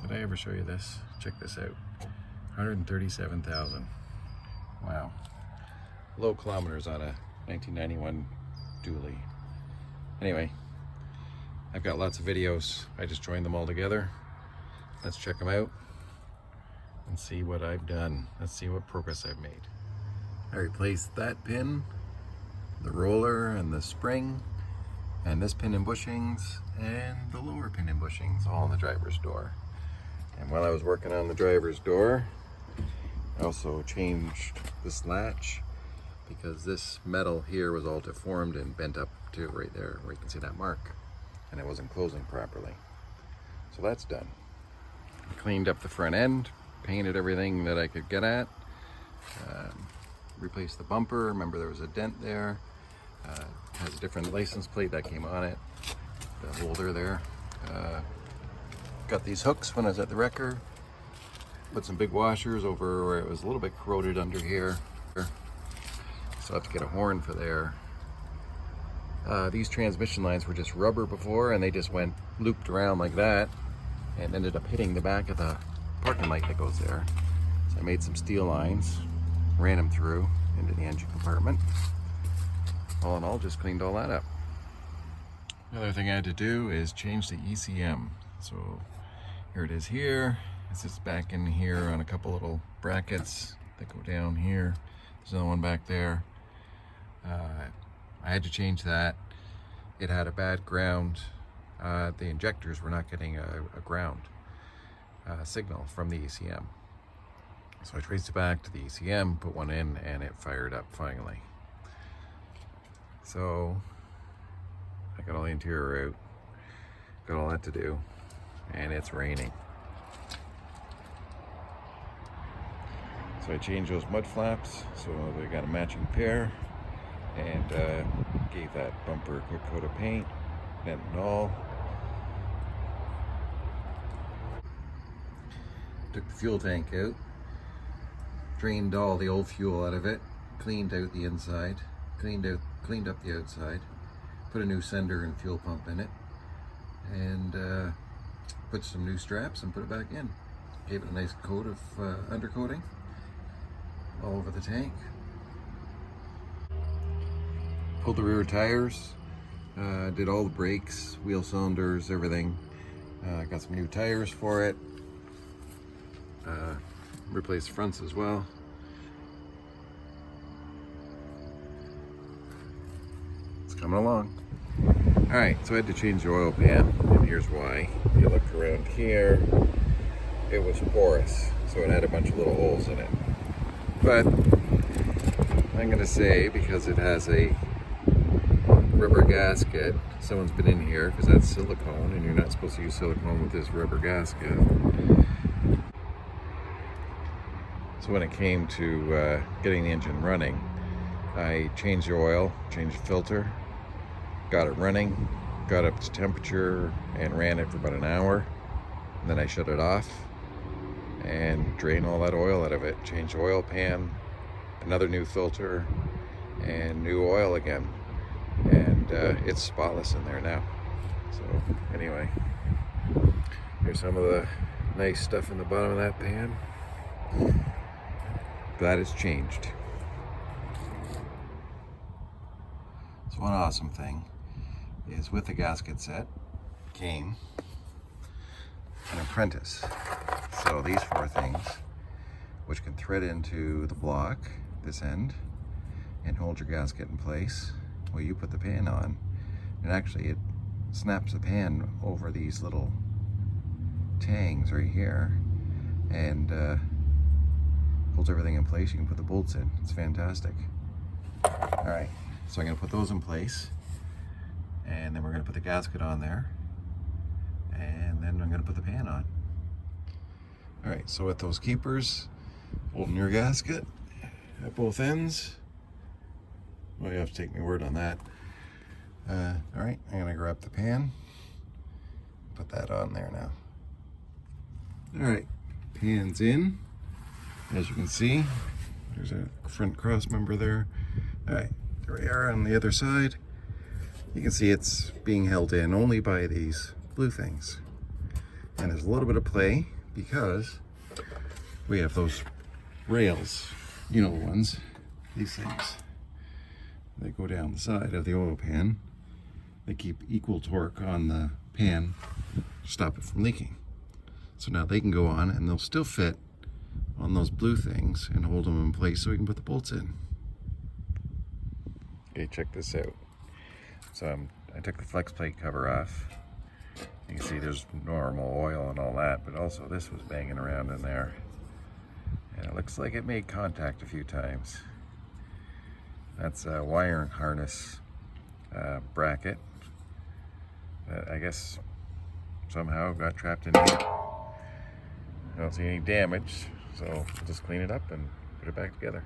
Did I ever show you this? Check this out. 137,000. Wow. Low kilometers on a 1991 dually. Anyway, I've got lots of videos. I just joined them all together. Let's check them out and see what I've done. Let's see what progress I've made. I replaced that pin, the roller and the spring, and this pin and bushings, and the lower pin and bushings, all in the driver's door. And while I was working on the driver's door, I also changed this latch because this metal here was all deformed and bent up to right there where you can see that mark, and it wasn't closing properly. So that's done. I cleaned up the front end, painted everything that I could get at, replaced the bumper. Remember there was a dent there. Has a different license plate that came on it, the holder there. Got these hooks when I was at the wrecker. Put some big washers over where it was a little bit corroded under here. So I have to get a horn for there. These transmission lines were just rubber before, and they just went looped around like that and ended up hitting the back of the parking light that goes there. So I made some steel lines, ran them through into the engine compartment. All in all, just cleaned all that up. Another thing I had to do is change the ECM. So here it is here. It's just back in here on a couple little brackets that go down here. There's another one back there. I had to change that. It had a bad ground. The injectors were not getting a ground signal from the ECM. So I traced it back to the ECM, put one in, and it fired up finally. So I got all the interior out, got all that to do, and it's raining. So I changed those mud flaps so they got a matching pair, and gave that bumper a quick coat of paint, vent and all. Took the fuel tank out, drained all the old fuel out of it, cleaned out the inside, cleaned up the outside, put a new sender and fuel pump in it, and put some new straps and put it back in. Gave it a nice coat of undercoating all over the tank. Pulled the rear tires, did all the brakes, wheel cylinders, everything. Got some new tires for it. Replaced the fronts as well. It's coming along. All right, so I had to change the oil pan, and here's why. If you look around here, it was porous, so it had a bunch of little holes in it. But I'm gonna say, because it has a rubber gasket, someone's been in here, because that's silicone, and you're not supposed to use silicone with this rubber gasket. So when it came to getting the engine running, I changed the oil, changed the filter, got it running, got up to temperature, and ran it for about an hour. And then I shut it off and drained all that oil out of it. Changed the oil pan, another new filter, and new oil again. And it's spotless in there now. So anyway, here's some of the nice stuff in the bottom of that pan. Glad it's changed. So one awesome thing is with the gasket set came an apprentice. So these four things, which can thread into the block, this end, and hold your gasket in place while you put the pan on. And actually it snaps the pan over these little tangs right here, and holds everything in place. You can put the bolts in. It's fantastic. All right, so I'm gonna put those in place, and then we're gonna put the gasket on there, and then I'm gonna put the pan on. All right, so with those keepers holding your gasket at both ends, well, you have to take my word on that. All right, I'm gonna grab the pan, put that on there now. All right, pan's in. As you can see, there's a front cross member there. All right, there we are on the other side. You can see it's being held in only by these blue things. And there's a little bit of play because we have those rails, you know the ones, these things. They go down the side of the oil pan. They keep equal torque on the pan to stop it from leaking. So now they can go on and they'll still fit on those blue things and hold them in place so we can put the bolts in. Okay, check this out. So I took the flex plate cover off. You can see there's normal oil and all that, but also this was banging around in there. And it looks like it made contact a few times. That's a wire harness bracket that I guess somehow got trapped in here. I don't see any damage, so we'll just clean it up and put it back together.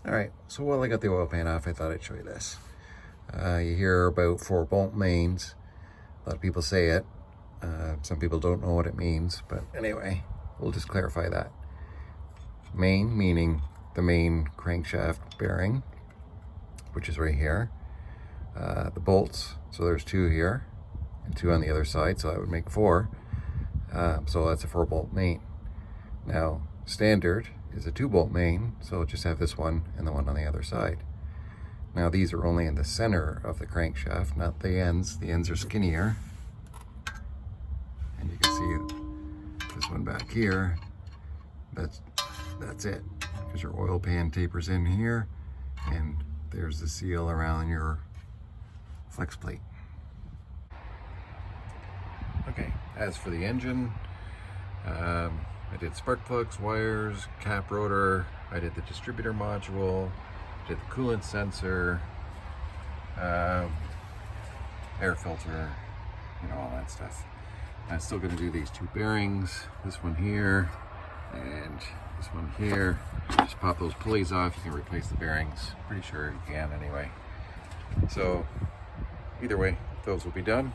Alright, so while I got the oil pan off, I thought I'd show you this. You hear about 4 bolt mains. A lot of people say it. Some people don't know what it means, but anyway, we'll just clarify that. Main meaning the main crankshaft bearing, which is right here. The bolts, so there's 2 here and 2 on the other side, so that would make 4. So that's a 4 bolt main. Now standard is a 2 bolt main, so just have this one and the one on the other side. Now these are only in the center of the crankshaft, not the ends. The ends are skinnier. And you can see this one back here. That's it. Because your oil pan tapers in here, and there's the seal around your flex plate. Okay, as for the engine, I did spark plugs, wires, cap rotor, I did the distributor module, did the coolant sensor, air filter, you know, all that stuff. I'm still going to do these 2 bearings, this one here and this one here. Just pop those pulleys off, you can replace the bearings. Pretty sure you can anyway. So either way, those will be done.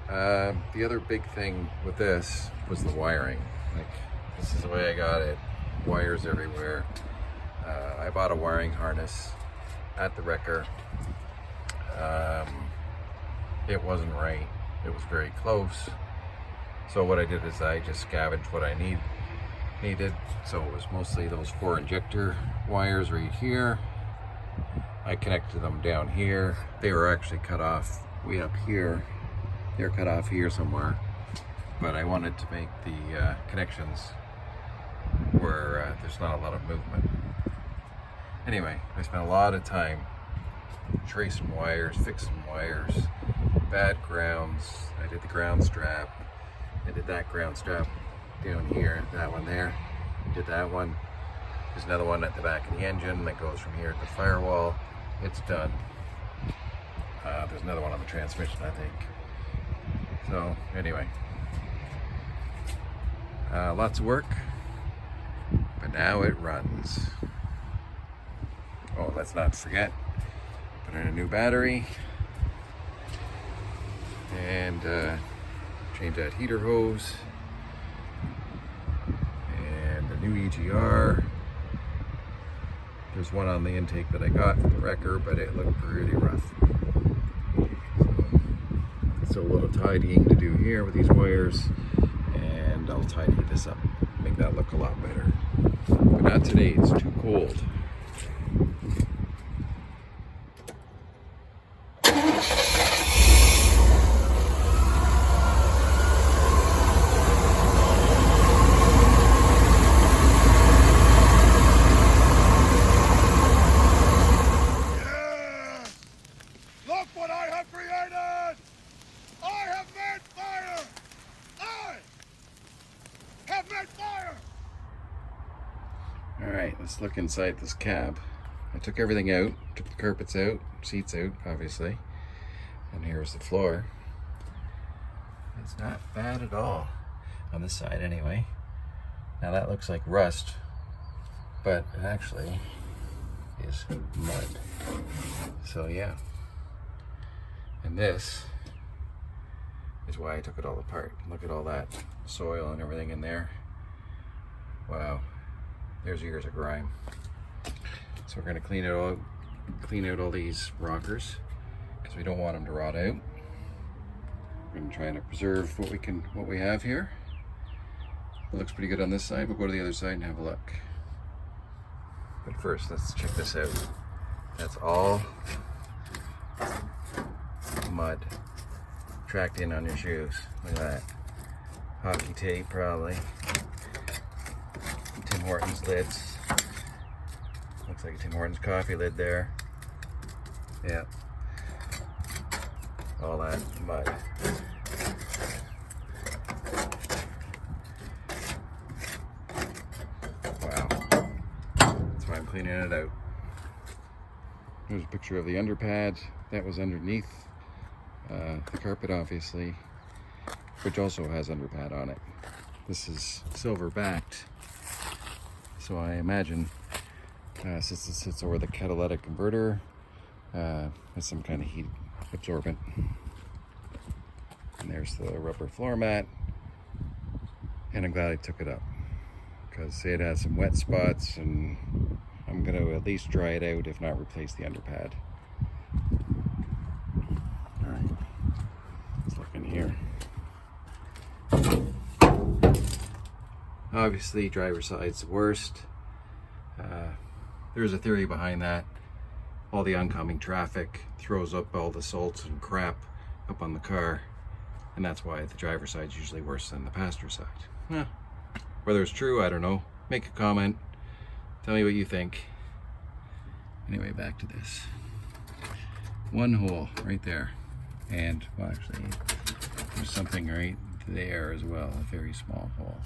The other big thing with this was the wiring. Like, this is the way I got it. Wires everywhere. I bought a wiring harness at the wrecker. It wasn't right. It was very close. So what I did is I just scavenged what I needed. So it was mostly those 4 injector wires right here. I connected them down here. They were actually cut off way up here. They're cut off here somewhere. But I wanted to make the connections where there's not a lot of movement. Anyway, I spent a lot of time tracing wires, fixing wires, bad grounds. I did the ground strap. I did that ground strap down here, that one there. Did that one. There's another one at the back of the engine that goes from here to the firewall. It's done. There's another one on the transmission, I think. So anyway, lots of work, but now it runs. Oh, let's not forget, put in a new battery and change that heater hose and a new EGR. There's one on the intake that I got from the wrecker, but it looked pretty rough. So a little tidying to do here with these wires, and I'll tidy this up, make that look a lot better. But not today, it's too cold. Alright, let's look inside this cab. I took everything out, took the carpets out, seats out, obviously. And here's the floor. It's not bad at all, on this side anyway. Now that looks like rust, but it actually is mud. So yeah. And this is why I took it all apart. Look at all that soil and everything in there. Wow. There's years of grime. So we're going to clean out all these rockers because we don't want them to rot out. We're going to try to preserve what we have here. It looks pretty good on this side. We'll go to the other side and have a look. But first, let's check this out. That's all mud tracked in on your shoes. Look at that. Hockey tape, probably. Tim Hortons lids. Looks like a Tim Hortons coffee lid there. Yeah. All that mud. Wow. That's why I'm cleaning it out. Here's a picture of the underpad. That was underneath the carpet, obviously, which also has underpad on it. This is silver backed, so I imagine since it sits over the catalytic converter, it's some kind of heat absorbent. And there's the rubber floor mat, and I'm glad I took it up because it has some wet spots, and I'm going to at least dry it out, if not replace the underpad. All right, let's look in here. Obviously, driver's side's the worst. There's a theory behind that. All the oncoming traffic throws up all the salts and crap up on the car, and that's why the driver's side's usually worse than the passenger side. Whether it's true, I don't know. Make a comment. Tell me what you think. Anyway, back to this. One hole right there. And, well, actually, there's something right there as well. A very small hole.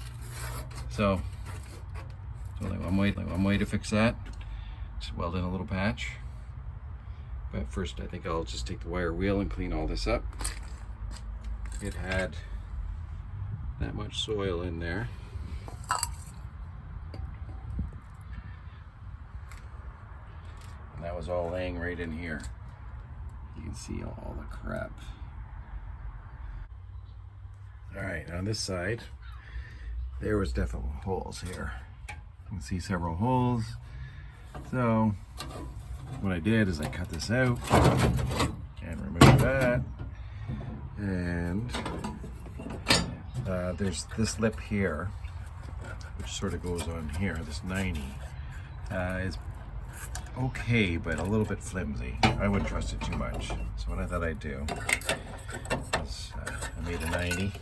So, there's only one way to fix that. Just weld in a little patch. But first, I think I'll just take the wire wheel and clean all this up. It had that much soil in there. And that was all laying right in here. You can see all the crap. All right, on this side, there was definitely holes here. You can see several holes. So what I did is I cut this out and removed that. And there's this lip here, which sort of goes on here, this 90. Is okay, but a little bit flimsy. I wouldn't trust it too much. So what I thought I'd do is I made a 90.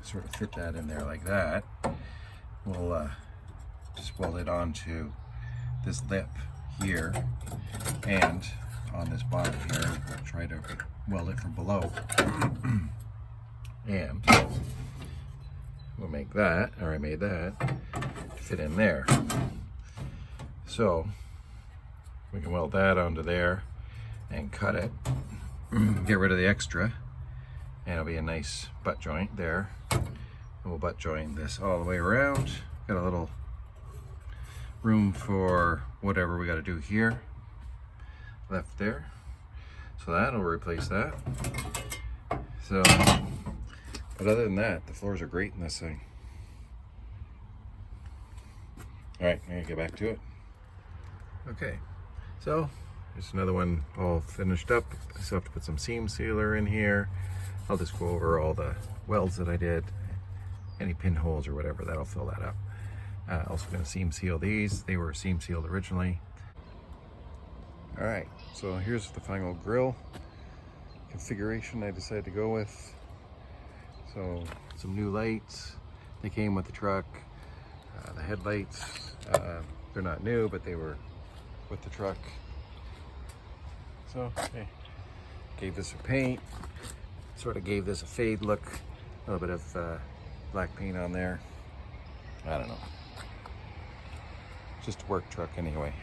Sort of fit that in there like that. We'll just weld it onto this lip here, and on this bottom here, we'll try to weld it from below. And we'll make that, or I made that, to fit in there. So we can weld that onto there and cut it, get rid of the extra, and it'll be a nice butt joint there. And we'll butt join this all the way around. Got a little room for whatever we got to do here left there. So that'll replace that. So, but other than that, the floors are great in this thing. All right, I'm gonna get back to it. Okay, so there's another one all finished up. I still have to put some seam sealer in here. I'll just go over all the welds that I did. Any pinholes or whatever, that'll fill that up. Also gonna seam seal these. They were seam sealed originally. All right, so here's the final grille configuration I decided to go with. So some new lights. They came with the truck. The headlights, they're not new, but they were with the truck. So, okay. Gave this a paint. Sort of gave this a fade look. A little bit of black paint on there. I don't know. Just a work truck anyway.